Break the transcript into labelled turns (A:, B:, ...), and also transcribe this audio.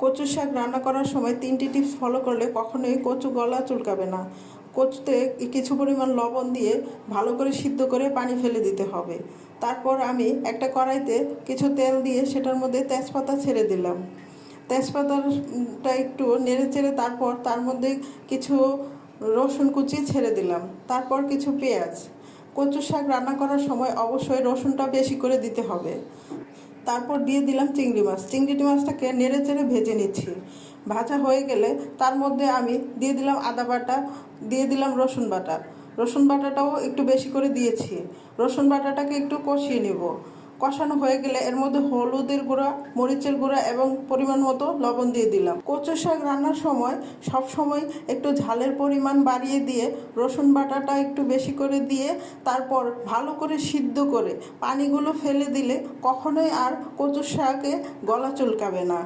A: কচু শাক রান্না করার সময় 3টি টিপস ফলো করলে কখনোই কচু গলা চুলকাবে না। কচুতে কিছু পরিমাণ লবণ দিয়ে ভালো করে সিদ্ধ করে পানি ফেলে দিতে হবে। তারপর আমি একটা কড়াইতে কিছু তেল দিয়ে সেটার মধ্যে তেজপাতা ছেড়ে দিলাম। তেজপাতাটা একটু নেড়ে চেড়ে তারপর তার মধ্যে কিছু রসুন কুচি ছেড়ে দিলাম, তারপর কিছু পেঁয়াজ। কচু শাক রান্না করার সময় অবশ্যই রসুনটা বেশি করে দিতে হবে। তারপর দিয়ে দিলাম চিংড়ি মাছ। চিংড়ি মাছটাকে নেড়ে চেড়ে ভেজে নিচ্ছি। ভাজা হয়ে গেলে তার মধ্যে আমি দিয়ে দিলাম আদা বাটা, দিয়ে দিলাম রসুন বাটা। রসুন বাটাটাও একটু বেশি করে দিয়েছি। রসুন বাটাটাকে একটু কষিয়ে নেব। কষানো হয়ে গেলে এর মধ্যে হলুদের গুঁড়া, মরিচের গুঁড়া এবং পরিমাণ মতো লবণ দিয়ে দিলাম। কচু শাক রান্নার সময় সব সময় একটু ঝালের পরিমাণ বাড়িয়ে দিয়ে রসুন বাটাটা একটু বেশি করে দিয়ে তারপর ভালো করে সিদ্ধ করে পানিগুলো ফেলে দিলে কখনোই আর কচু শাকে গলা চুলকাবে না।